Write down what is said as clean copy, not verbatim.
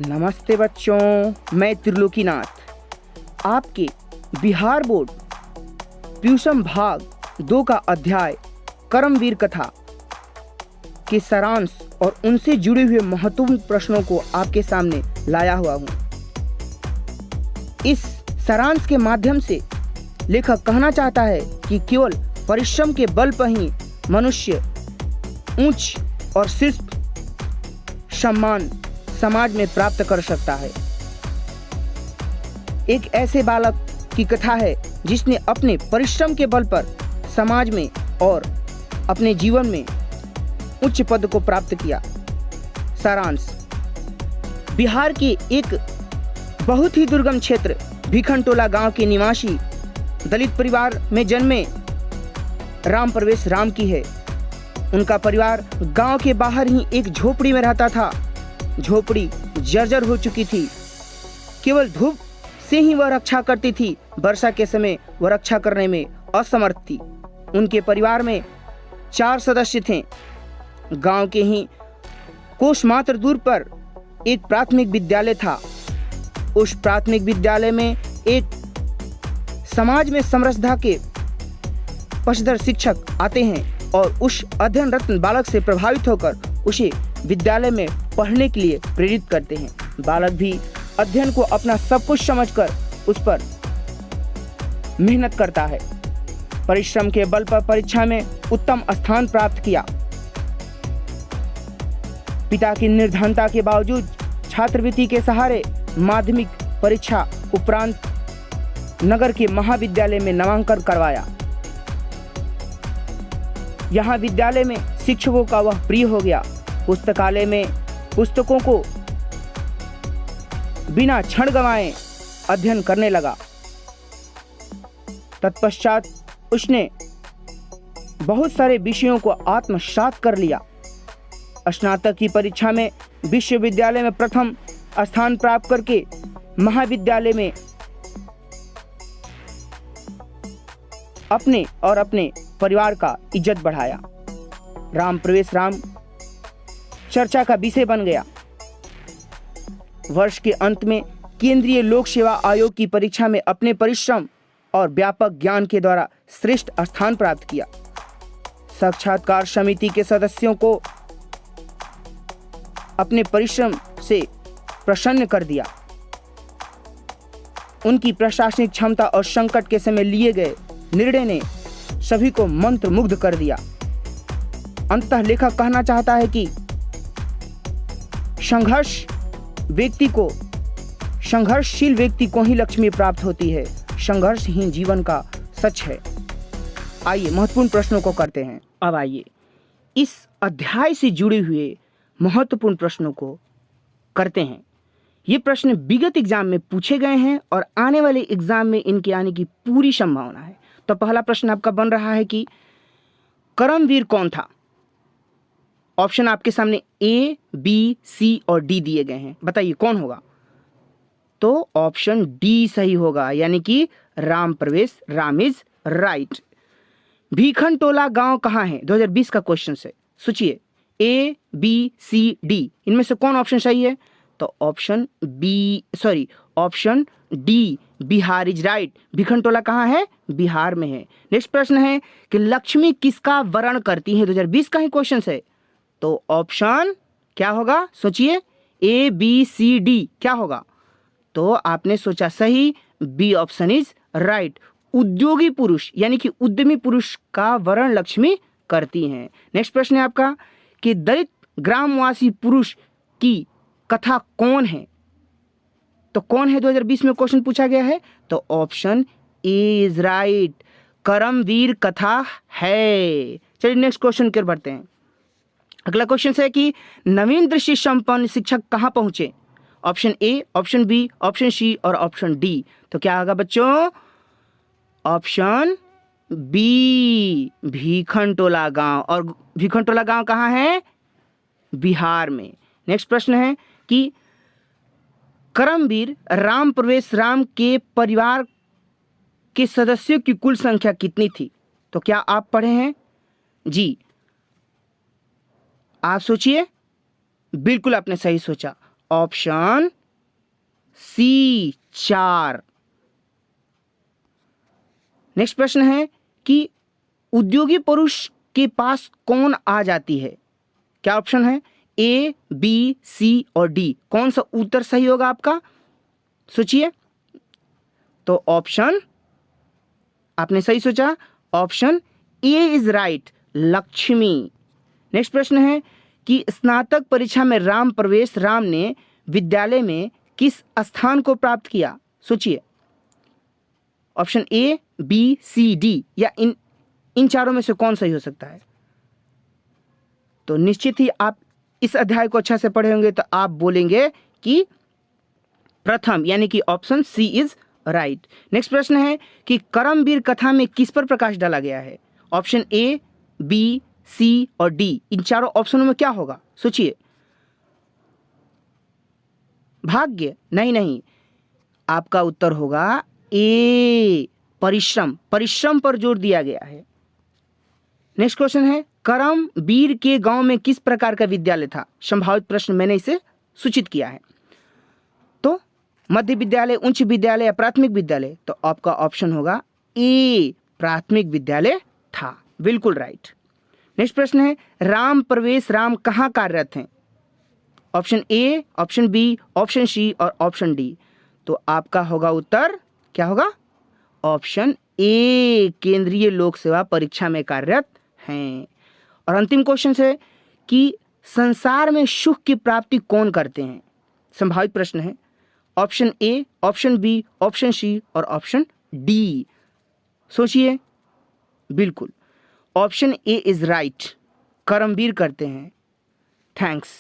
नमस्ते बच्चों, मैं त्रिलोकीनाथ आपके बिहार बोर्ड ट्यूशन भाग 2 का अध्याय कर्मवीर कथा के सारांश और उनसे जुड़े हुए महत्वपूर्ण प्रश्नों को आपके सामने लाया हुआ हूँ। इस सारांश के माध्यम से लेखक कहना चाहता है कि केवल परिश्रम के बल पर ही मनुष्य उच्च और शीर्ष सम्मान समाज में प्राप्त कर सकता है। एक ऐसे बालक की कथा है जिसने अपने परिश्रम के बल पर समाज में और अपने जीवन में उच्च पद को प्राप्त किया। सारांश: बिहार के एक बहुत ही दुर्गम क्षेत्र भिखनटोला गांव के निवासी दलित परिवार में जन्मे राम प्रवेश राम की है। उनका परिवार गांव के बाहर ही एक झोपड़ी में रहता था। झोपड़ी जर्जर हो चुकी थी। केवल धूप से ही वह रक्षा करती थी। वर्षा के समय वह रक्षा करने में असमर्थ थी। उनके परिवार में 4 सदस्य थे। गांव के ही कोस मात्र दूर पर एक प्राथमिक विद्यालय था। उस प्राथमिक विद्यालय में एक समाज में समरसता के पक्षधर शिक्षक आते हैं और उस अध्ययन रत्न बालक से प्रभावित होकर उसे विद्यालय में पढ़ने के लिए प्रेरित करते हैं। बालक भी अध्ययन को अपना सब कुछ समझकर उस पर मेहनत करता है। परिश्रम के बल पर परीक्षा में उत्तम स्थान प्राप्त किया। पिता की निर्धनता के बावजूद छात्रवृत्ति के सहारे माध्यमिक परीक्षा उपरांत नगर के महाविद्यालय में नामांकन करवाया। यहाँ विद्यालय में शिक्षकों का वह प्रिय हो गया। पुस्तकालय में पुस्तकों को बिना क्षण गंवाए अध्ययन करने लगा। तत्पश्चात उसने बहुत सारे विषयों को आत्मसात कर लिया। स्नातक की परीक्षा में विश्वविद्यालय में प्रथम स्थान प्राप्त करके महाविद्यालय में अपने और अपने परिवार का इज्जत बढ़ाया। राम प्रवेश राम चर्चा का विषय बन गया। वर्ष के अंत में केंद्रीय लोक सेवा आयोग की परीक्षा में अपने परिश्रम और व्यापक ज्ञान के द्वारा श्रेष्ठ स्थान प्राप्त किया। साक्षात्कार समिति के सदस्यों को अपने परिश्रम से प्रसन्न कर दिया। उनकी प्रशासनिक क्षमता और संकट के समय लिए गए निर्णय ने सभी को मंत्रमुग्ध कर दिया। अंततः लेखक कहना चाहता है कि संघर्षशील व्यक्ति को ही लक्ष्मी प्राप्त होती है। संघर्षहीन जीवन का सच है। आइए महत्वपूर्ण प्रश्नों को करते हैं। अब आइए इस अध्याय से जुड़े हुए महत्वपूर्ण प्रश्नों को करते हैं। ये प्रश्न विगत एग्जाम में पूछे गए हैं और आने वाले एग्जाम में इनके आने की पूरी संभावना है। तो पहला प्रश्न आपका बन रहा है कि कर्मवीर कौन था। ऑप्शन आपके सामने A, B, C और D दिए गए हैं। बताइए कौन होगा। तो ऑप्शन D सही होगा, यानी कि राम प्रवेश राम इज राइट। भिखनटोला गांव कहाँ है? 2020 का क्वेश्चन है। सोचिए A, B, C, D इनमें से कौन ऑप्शन सही है? तो option D Bihar is right. Bhikhantola कहाँ है? बिहार में है। नेक्स्ट प्रश्न है कि लक्ष्मी किसका वरण करती है? 2020 का ही क्वेश्चन है। तो ऑप्शन क्या होगा? सोचिए A, B, C, D क्या होगा? तो आपने सोचा सही, बी ऑप्शन इज राइट। उद्योगी पुरुष यानी कि उद्यमी पुरुष का वरण लक्ष्मी करती हैं। नेक्स्ट प्रश्न है आपका कि दलित ग्रामवासी पुरुष की कथा कौन है? तो कौन है 2020 में क्वेश्चन पूछा गया है। तो ऑप्शन ए इज राइट, कर्मवीर कथा है। चलिए नेक्स्ट क्वेश्चन की ओर बढ़ते हैं। अगला क्वेश्चन है कि नवीन दृष्टि संपन्न शिक्षक कहाँ पहुंचे? Option A, option B, option C और ऑप्शन डी। तो क्या होगा बच्चों? ऑप्शन बी भिखनटोला गांव। और भिखनटोला गांव कहाँ है? बिहार में। नेक्स्ट प्रश्न है कि कर्मवीर राम प्रवेश राम के परिवार के सदस्यों की कुल संख्या कितनी थी? तो क्या आप पढ़े हैं? जी, आप सोचिए। बिल्कुल आपने सही सोचा। Option C 4। नेक्स्ट प्रश्न है कि उद्योगी पुरुष के पास कौन आ जाती है? क्या ऑप्शन है? ए, बी, सी और डी। कौन सा उत्तर सही होगा आपका? सोचिए। तो ऑप्शन आपने सही सोचा, option A is right, Lakshmi. Next प्रश्न है कि स्नातक परीक्षा में राम प्रवेश राम ने विद्यालय में किस स्थान को प्राप्त किया? सोचिए। Option A, B, C, D या इन चारों में से कौन सही हो सकता है? तो निश्चित ही आप इस अध्याय को अच्छा से पढ़े होंगे तो आप बोलेंगे कि प्रथम, यानी कि option C is right. Next प्रश्न है कि करमवीर कथा में किस पर प्रकाश डाला गया है? ऑप्शन ए, बी, सी और डी। इन चारों ऑप्शनों में क्या होगा? सोचिए। भाग्य? नहीं, आपका उत्तर होगा ए, परिश्रम। परिश्रम पर जोर दिया गया है। नेक्स्ट क्वेश्चन है करमवीर के गांव में किस प्रकार का विद्यालय था? संभावित प्रश्न मैंने इसे सूचित किया है। तो मध्य विद्यालय, उच्च विद्यालय या प्राथमिक विद्यालय? तो आपका ऑप्शन होगा ए, प्राथमिक विद्यालय था। बिल्कुल राइट। नेक्स्ट प्रश्न है राम प्रवेश राम कहाँ कार्यरत हैं? Option A, option B, option C और ऑप्शन डी। तो आपका होगा उत्तर क्या होगा? ऑप्शन ए, केंद्रीय लोक सेवा परीक्षा में कार्यरत हैं। और अंतिम क्वेश्चन है कि संसार में सुख की प्राप्ति कौन करते हैं? संभावित प्रश्न है। Option A, option B, option C और ऑप्शन डी। सोचिए। बिल्कुल ऑप्शन ए इज राइट, करमवीर करते हैं। थैंक्स।